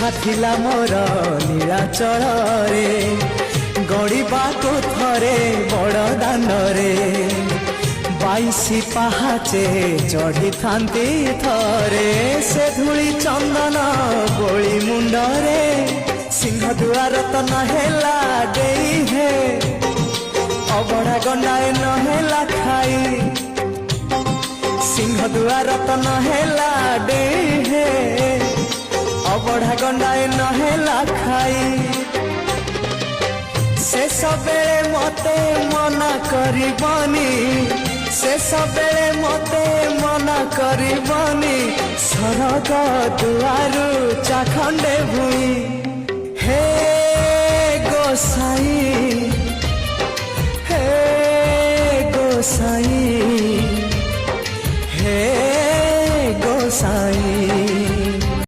ଇଚ୍ଛା ଥିଲା ମୋର ନୀଳାଚଳରେ ଗଡ଼ିବାକୁ ଥରେ ବଡ଼ ଦାଣ୍ଡରେ 22 ପାହାଚେ ଚଢ଼ିଥାନ୍ତି ଥରେ ସେ ଧୂଳି ଚନ୍ଦନ ଗୋଳି ମୁଣ୍ଡରେ ସିଂହଦୁଆର ତ ନହେଲା ଦେଇ ହେ ଅବଢ଼ା ଗଣ୍ଡାଏ ନହେଲା ଖାଇ ସିଂହଦୁଆର ତ ନହେଲା ଦେଇ ହେ ଅବଢ଼ା ଗଣ୍ଡାଏ ନହେଲା ଖାଇ ଶେଷ ବେଳେ ମତେ ମନା କରିବନି ଶେଷ ବେଳେ ମତେ ମନା କରିବନି ସରଗ ଦୁଆରୁ ଚାଖଣ୍ଡେ ଭୁଇଁ हे गोसाई हे गोसाई